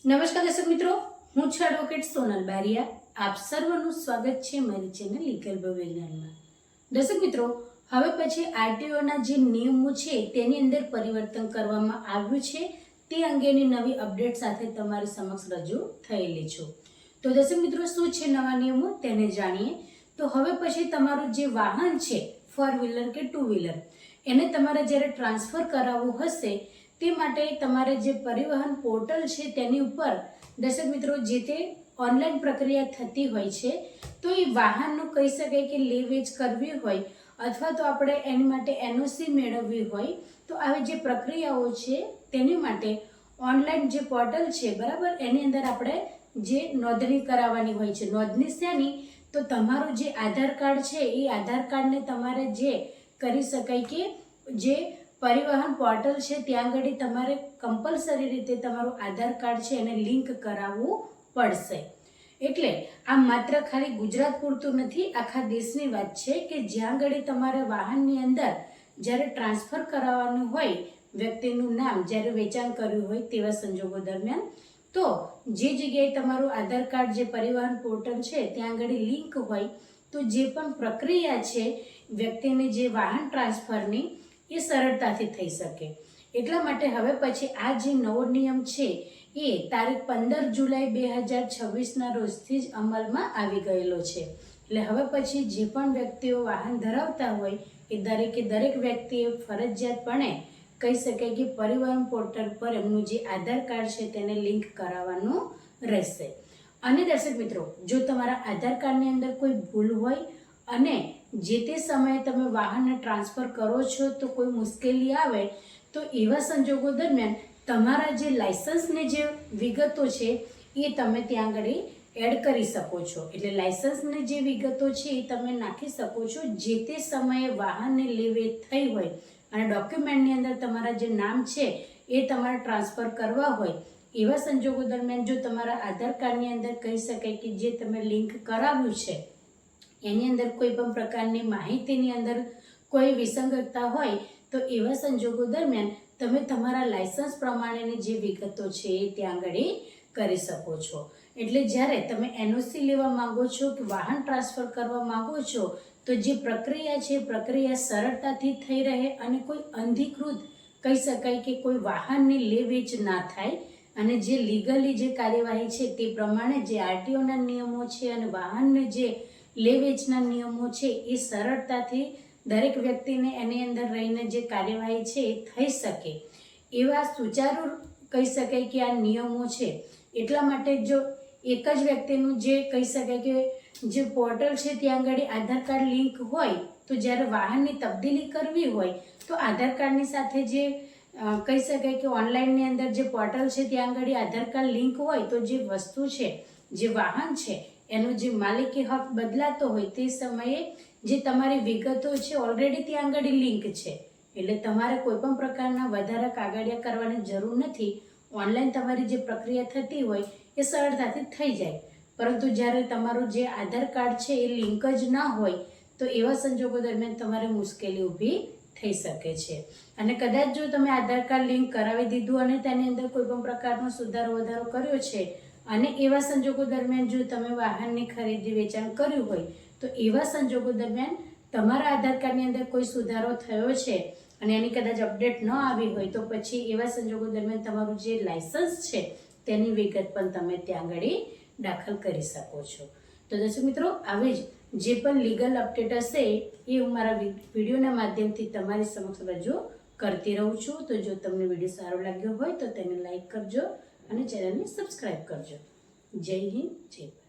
નમસ્કાર દર્શક મિત્રો, હું છું એડવોકેટ સોનલ બારિયા. આપ સર્વનું સ્વાગત છે મારી ચેનલ લીગલ વિજ્ઞાનમાં. દર્શક મિત્રો, હવે પછી આરટીઓના જે નિયમો છે તેની અંદર પરિવર્તન કરવામાં આવ્યું છે તે અંગેની નવી અપડેટ સાથે તમારી સમક્ષ રજૂ થયેલી છું. તો દર્શક મિત્રો, શું છે નવા નિયમો તેને જાણીએ. તો હવે પછી તમારું જે વાહન છે 4 વ્હીલર કે 2 વ્હીલર એને તમારે જ્યારે ટ્રાન્સફર કરાવવું હશે તે માટે તમારે જે પરિવહન પોર્ટલ છે તેની ઉપર દર્શક મિત્રો જે તે ઓનલાઈન પ્રક્રિયા થતી હોય છે. તો એ વાહનનું કહી શકાય કે લે વેચ કરવી હોય અથવા તો આપણે એની માટે એનઓસી મેળવવી હોય તો આવી જે પ્રક્રિયાઓ છે તેની માટે ઓનલાઈન જે પોર્ટલ છે બરાબર, એની અંદર આપણે જે નોંધણી કરાવવાની હોય છે. નોંધણી શેની? તો તમારું જે આધાર કાર્ડ છે એ આધાર કાર્ડને તમારે જે કરી શકાય કે જે પરિવહન પોર્ટલ છે ત્યાં આગળ તમારે કમ્પલસરી રીતે તમારું આધાર કાર્ડ છે એને લિંક કરાવવું પડશે. એટલે આ માત્ર ખાલી ગુજરાત પૂરતું નથી, આખા દેશની વાત છે કે જ્યાં આગળ તમારે વાહનની અંદર જ્યારે ટ્રાન્સફર કરાવવાનું હોય વ્યક્તિનું નામ, જ્યારે વેચાણ કર્યું હોય તેવા સંજોગો દરમિયાન, તો જે જગ્યાએ તમારું આધાર કાર્ડ જે પરિવહન પોર્ટલ છે ત્યાં આગળ લિંક હોય તો જે પણ પ્રક્રિયા છે વ્યક્તિની જે વાહન ટ્રાન્સફરની એ સરળતાથી થઈ શકે. એટલા માટે હવે પછી આ જે નવો નિયમ છે એ તારીખ 15 જુલાઈ 2026ના રોજથી જ અમલમાં આવી ગયેલો છે. એટલે હવે પછી જે પણ વ્યક્તિઓ વાહન ધરાવતા હોય એ દરેક વ્યક્તિએ ફરજિયાતપણે કહી શકાય કે પરિવહન પોર્ટલ પર એમનું જે આધાર કાર્ડ છે તેને લિંક કરાવવાનું રહેશે. અને દર્શક મિત્રો, જો તમારા આધાર કાર્ડની અંદર કોઈ ભૂલ હોય અને જે તે સમયે તમે વાહનને ટ્રાન્સફર કરો છો તો કોઈ મુશ્કેલી આવે તો એવા સંજોગો દરમિયાન તમારા જે લાયસન્સની જે વિગતો છે એ તમે ત્યાં આગળ એડ કરી શકો છો. એટલે લાયસન્સની જે વિગતો છે એ તમે નાખી શકો છો જે તે સમયે વાહનને લે વેચ થઈ હોય અને ડોક્યુમેન્ટની અંદર તમારા જે નામ છે એ તમારે ટ્રાન્સફર કરવા હોય એવા સંજોગો દરમિયાન જો તમારા આધાર કાર્ડની અંદર કહી શકાય કે જે તમે લિંક કરાવ્યું છે એની અંદર કોઈ પણ પ્રકારની માહિતીની અંદર કોઈ વિસંગતતા હોય તો એવા સંજોગો દરમિયાન તમે તમારા લાયસન્સ પ્રમાણેની જે વિગતો છે એ ત્યાં આગળ કરી શકો છો. એટલે જ્યારે તમે એનઓસી લેવા માંગો છો કે વાહન ટ્રાન્સફર કરવા માંગો છો તો જે પ્રક્રિયા છે પ્રક્રિયા સરળતાથી થઈ રહે અને કોઈ અનધિકૃત કહી શકાય કે કોઈ વાહનની લે વેચ ના થાય અને જે લીગલી જે કાર્યવાહી છે તે પ્રમાણે જે આરટીઓના નિયમો છે અને વાહનને જે લે વેચના નિયમો છે એ સરળતાથી દરેક વ્યક્તિને એની અંદર રહીને જે કાર્યવાહી છે એ થઈ શકે એવા સુચારુ કહી શકાય કે આ નિયમો છે. એટલા માટે જો એક જ વ્યક્તિનું જે કહી શકાય કે જે પોર્ટલ છે ત્યાં આગળ આધાર કાર્ડ લિંક હોય તો જ્યારે વાહનની તબદીલી કરવી હોય તો આધાર કાર્ડની સાથે જે કહી શકાય કે ઓનલાઈનની અંદર જે પોર્ટલ છે ત્યાં આગળ આધાર કાર્ડ લિંક હોય તો જે વસ્તુ છે જે વાહન છે એનો જે માલિકી હક બદલાતો હોય તે સમયે જે તમારી વિગતો છે ઓલરેડી ત્યાં આગળ લિંક છે. એટલે તમારે કોઈ પણ પ્રકારના વધારે કાગળિયા કરવાની જરૂર નથી. ઓનલાઈન તમારી જે પ્રક્રિયા થતી હોય એ સરળતાથી થઈ જાય. પરંતુ જ્યારે તમારું જે આધાર કાર્ડ છે એ લિંક જ ના હોય તો એવા સંજોગો દરમિયાન તમારે મુશ્કેલી ઊભી થઈ શકે છે. અને કદાચ જો તમે આધાર કાર્ડ લિંક કરાવી દીધું અને તેની અંદર કોઈ પણ પ્રકારનો સુધારો વધારો કર્યો છે અને એવા સંજોગો દરમિયાન જો તમે વાહનની ખરીદી વેચાણ કર્યું હોય તો એવા સંજોગો દરમિયાન તમારા આધાર કાર્ડની અંદર કોઈ સુધારો થયો છે અને એની કદાચ અપડેટ ન આવી હોય તો પછી એવા સંજોગો દરમિયાન તમારું જે લાયસન્સ છે તેની વિગત પણ તમે ત્યાં આગળ દાખલ કરી શકો છો. તો દર્શક મિત્રો, આવી જ જે પણ લીગલ અપડેટ હશે એ હું મારા વિડીયોના માધ્યમથી તમારી સમક્ષ રજૂ કરતી રહું છું. તો જો તમને વિડીયો સારો લાગ્યો હોય તો તેને લાઈક કરજો અને ચેનલને સબસ્ક્રાઈબ કરજો. જય હિન્દ, જય ભારત.